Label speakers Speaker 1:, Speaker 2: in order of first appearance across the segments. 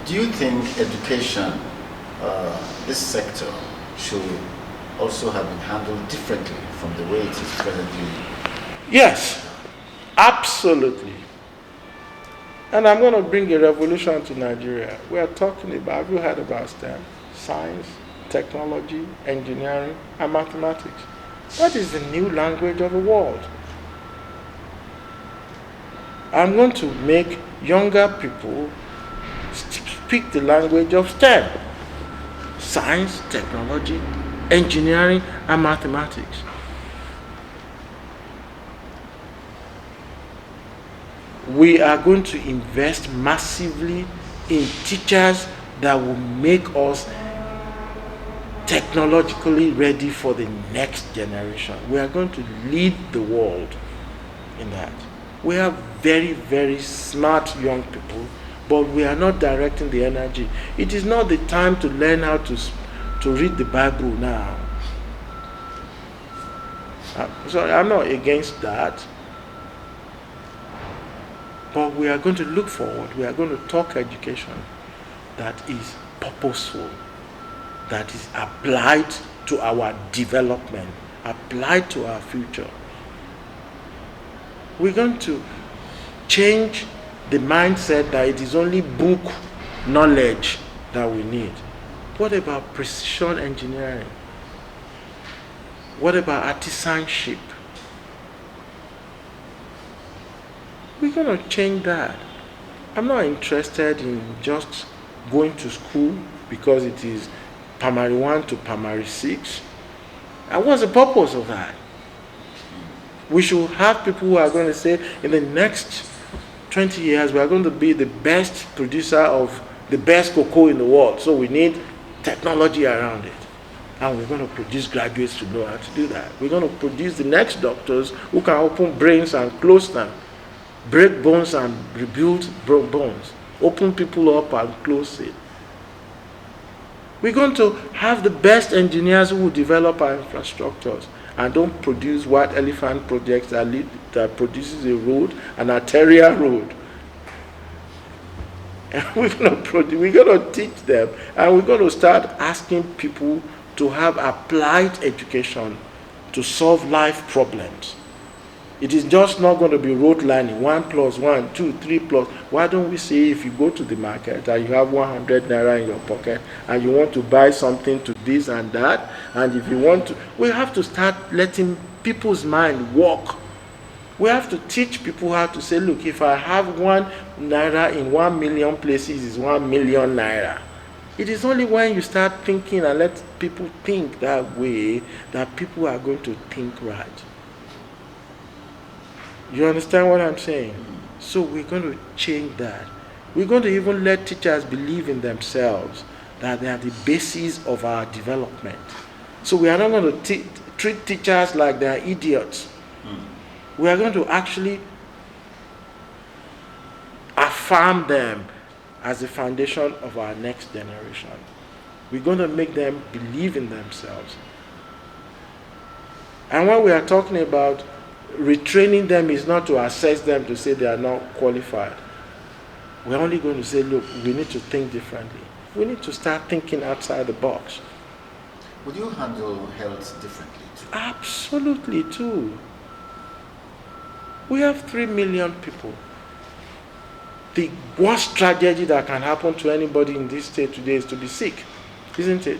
Speaker 1: Do you think education, this sector, should also have been handled differently from the way it is presently?
Speaker 2: Yes, absolutely. And I'm going to bring a revolution to Nigeria. We are talking about, have you heard about STEM? Science, technology, engineering, and mathematics. That is the new language of the world. I'm going to make younger people speak the language of STEM. Science, technology, engineering, and mathematics. We are going to invest massively in teachers that will make us technologically ready for the next generation. We are going to lead the world in that. We have very, very smart young people, but we are not directing the energy. It is not the time to learn how to read the Bible now. So I'm not against that. But we are going to look forward. We are going to talk education that is purposeful, that is applied to our development, applied to our future. We're going to change the mindset that it is only book knowledge that we need. What about precision engineering? What about artisanship? We're going to change that. I'm not interested in just going to school because it is primary 1 to primary 6. And what's the purpose of that? We should have people who are going to say, in the next 20 years, we are going to be the best producer of the best cocoa in the world. So we need technology around it. And we're going to produce graduates to know how to do that. We're going to produce the next doctors who can open brains and close them, break bones and rebuild broke bones, open people up and close it. We're going to have the best engineers who will develop our infrastructures and don't produce white elephant projects that produces a road, an arterial road. And we're going to teach them, and we're going to start asking people to have applied education to solve life problems. It is just not going to be rote learning, 1 + 1, 2, 3 plus. Why don't we say if you go to the market and you have 100 naira in your pocket and you want to buy something to this and that, and if you want to, we have to start letting people's mind work. We have to teach people how to say, look, if I have 1 naira in 1 million places, it's 1 million naira. It is only when you start thinking and let people think that way that people are going to think right. You understand what I'm saying? So we're going to change that. We're going to even let teachers believe in themselves, that they are the basis of our development. So we are not going to treat teachers like they are idiots. We are going to actually affirm them as the foundation of our next generation. We're going to make them believe in themselves. And when we are talking about retraining them, is not to assess them to say they are not qualified. We're only going to say, look, we need to think differently. We need to start thinking outside the box.
Speaker 1: Would you handle health differently too?
Speaker 2: Absolutely too. We have 3 million people. The worst tragedy that can happen to anybody in this state today is to be sick, isn't it?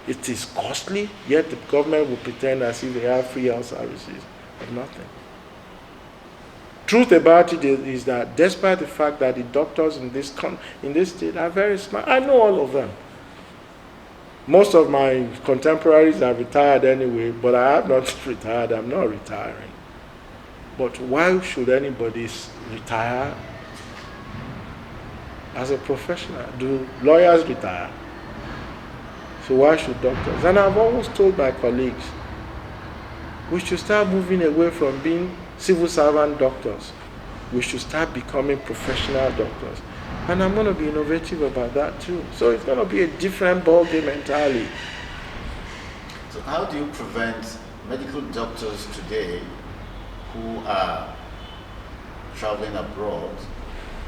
Speaker 2: It is costly, yet the government will pretend as if they have free health services. Nothing. Truth about it is that despite the fact that the doctors in this state are very smart, I know all of them. Most of my contemporaries are retired anyway, but I have not retired. I'm not retiring. But why should anybody retire as a professional? Do lawyers retire? So why should doctors? And I've always told my colleagues, we should start moving away from being civil servant doctors. We should start becoming professional doctors. And I'm going to be innovative about that too. So it's going to be a different ballgame entirely.
Speaker 1: So how do you prevent medical doctors today who are traveling abroad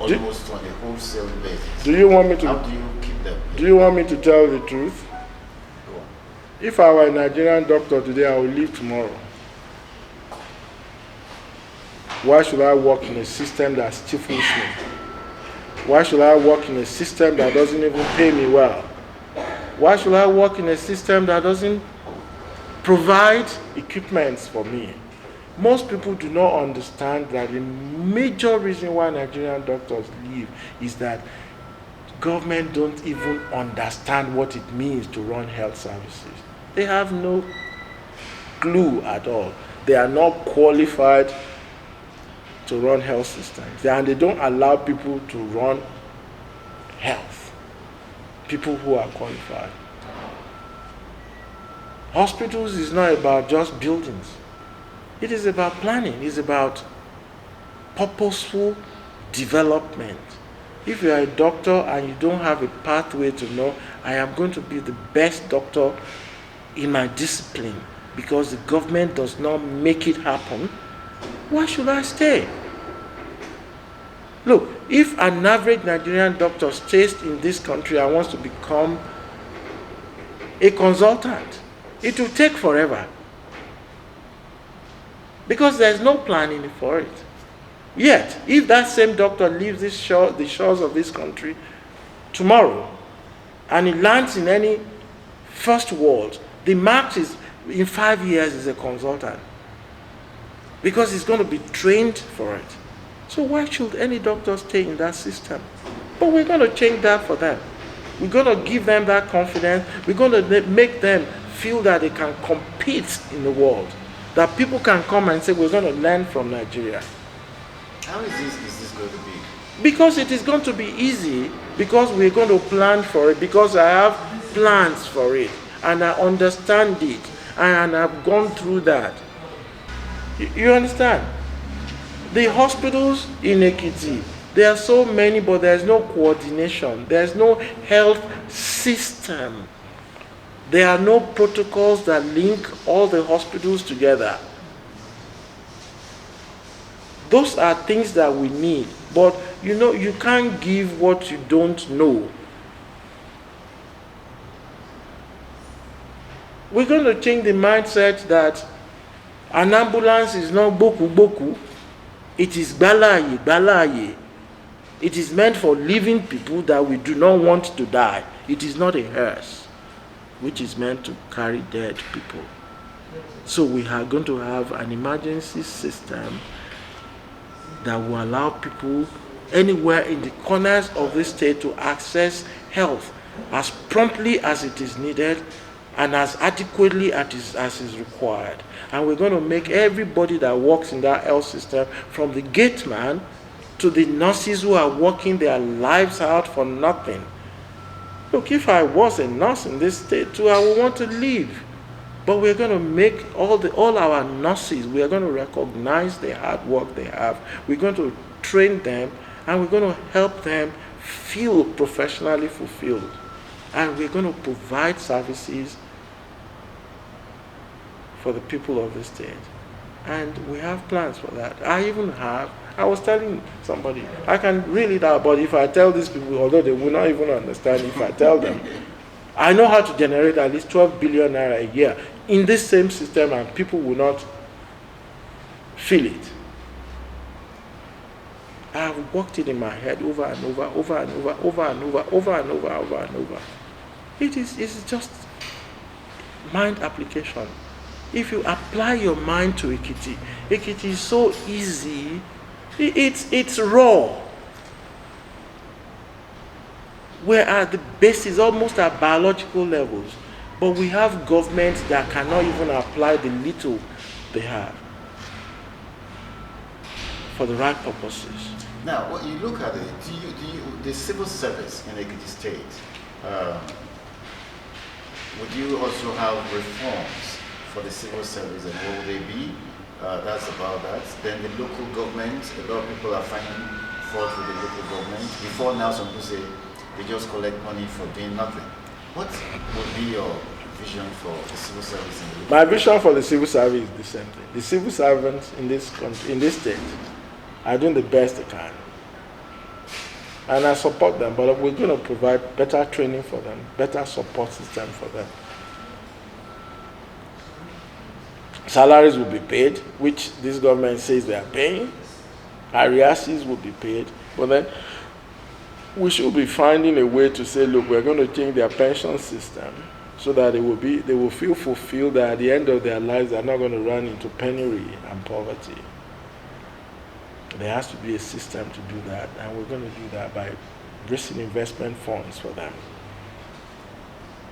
Speaker 1: almost on a wholesale basis.
Speaker 2: Do you want me
Speaker 1: How
Speaker 2: to?
Speaker 1: do you keep them?
Speaker 2: Do you want me to tell the truth?
Speaker 1: Go on.
Speaker 2: If I were a Nigerian doctor today, I would leave tomorrow. Why should I work in a system that stifles me? Why should I work in a system that doesn't even pay me well? Why should I work in a system that doesn't provide equipments for me? Most people do not understand that the major reason why Nigerian doctors leave is that government don't even understand what it means to run health services. They have no clue at all. They are not qualified to run health systems, and they don't allow people to run health. People who are qualified. Hospitals is not about just buildings. It is about planning. It's about purposeful development. If you are a doctor and you don't have a pathway to know, I am going to be the best doctor in my discipline because the government does not make it happen, why should I stay? Look, if an average Nigerian doctor stays in this country and wants to become a consultant, it will take forever. Because there's no planning for it. Yet, if that same doctor leaves the shores of this country tomorrow, and he lands in any first world, the max is in 5 years is a consultant. Because he's going to be trained for it. So why should any doctor stay in that system? But we're going to change that for them. We're going to give them that confidence. We're going to make them feel that they can compete in the world. That people can come and say, we're going to learn from Nigeria.
Speaker 1: How is this going to be?
Speaker 2: Because it is going to be easy, because we're going to plan for it, because I have plans for it, and I understand it, and I've gone through that. You understand? The hospitals in Ekiti, there are so many, but there's no coordination. There's no health system. There are no protocols that link all the hospitals together. Those are things that we need. But you can't give what you don't know. We're going to change the mindset that an ambulance is not boku boku. It is balaye, balaye. It is meant for living people that we do not want to die. It is not a hearse, which is meant to carry dead people. So we are going to have an emergency system that will allow people anywhere in the corners of the state to access health as promptly as it is needed and as adequately as is required. And we're going to make everybody that works in that health system, from the gate man to the nurses who are working their lives out for nothing. Look, if I was a nurse in this state too, I would want to leave. But we're going to make all our nurses, we are going to recognize the hard work they have. We're going to train them, and we're going to help them feel professionally fulfilled. And we're going to provide services for the people of the state. And we have plans for that. I was telling somebody, I can read it out, but if I tell these people, although they will not even understand if I tell them, I know how to generate at least 12 billion naira a year in this same system, and people will not feel it. I have worked it in my head over and over, over and over, over and over, over and over, over and over. It's just mind application. If you apply your mind to Ekiti, Ekiti is so easy. It's raw. We're at the basis, almost at biological levels. But we have governments that cannot even apply the little they have for the right purposes.
Speaker 1: Now, when you look at it, the civil service in Ekiti State, would you also have reforms for the civil service, and what will they be? That's about that. Then the local government, a lot of people are finding fault with the local government. Before now, some people say they just collect money for doing nothing. What would be your vision for the civil service in the local
Speaker 2: My vision for the civil service is the same thing. The civil servants in this country, in this state, are doing the best they can. And I support them, but we're going to provide better training for them, better support system for them. Salaries will be paid, which this government says they are paying. Ariases will be paid, but then we should be finding a way to say, look, we're going to change their pension system so that they will feel fulfilled that at the end of their lives they're not going to run into penury and poverty. There has to be a system to do that, and we're going to do that by raising investment funds for them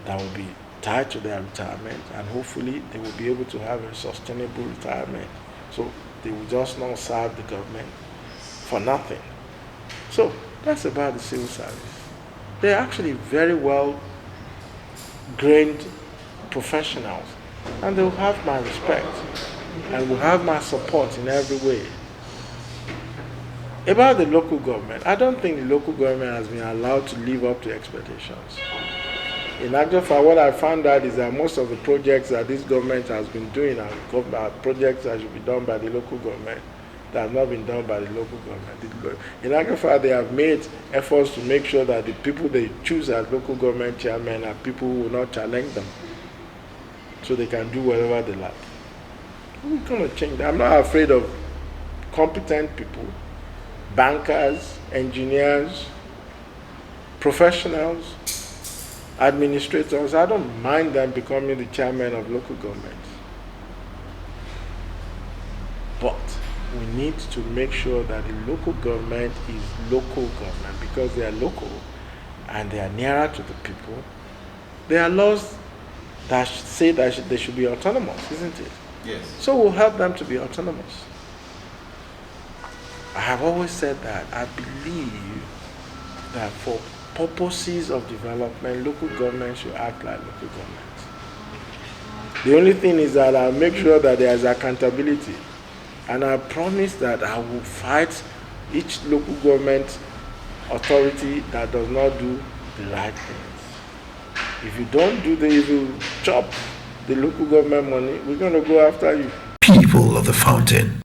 Speaker 2: that will be tied to their retirement, and hopefully they will be able to have a sustainable retirement. So they will just not serve the government for nothing. So that's about the civil service. They're actually very well trained professionals, and they will have my respect and will have my support in every way. About the local government, I don't think the local government has been allowed to live up to expectations. In actual fact, what I found out is that most of the projects that this government has been doing are projects that should be done by the local government that have not been done by the local government. In actual fact, they have made efforts to make sure that the people they choose as local government chairmen are people who will not challenge them, so they can do whatever they like. We're going to change that. I'm not afraid of competent people, bankers, engineers, professionals, administrators. I don't mind them becoming the chairman of local government. But we need to make sure that the local government is local government, because they are local and they are nearer to the people. There are laws that say that they should be autonomous, isn't it?
Speaker 1: Yes.
Speaker 2: So we'll help them to be autonomous. I have always said that I believe that for purposes of development, local government should act like local government. The only thing is that I'll make sure that there is accountability. And I promise that I will fight each local government authority that does not do the right things. If you don't do if you chop the local government money, we're going to go after you.
Speaker 3: People of the Fountain.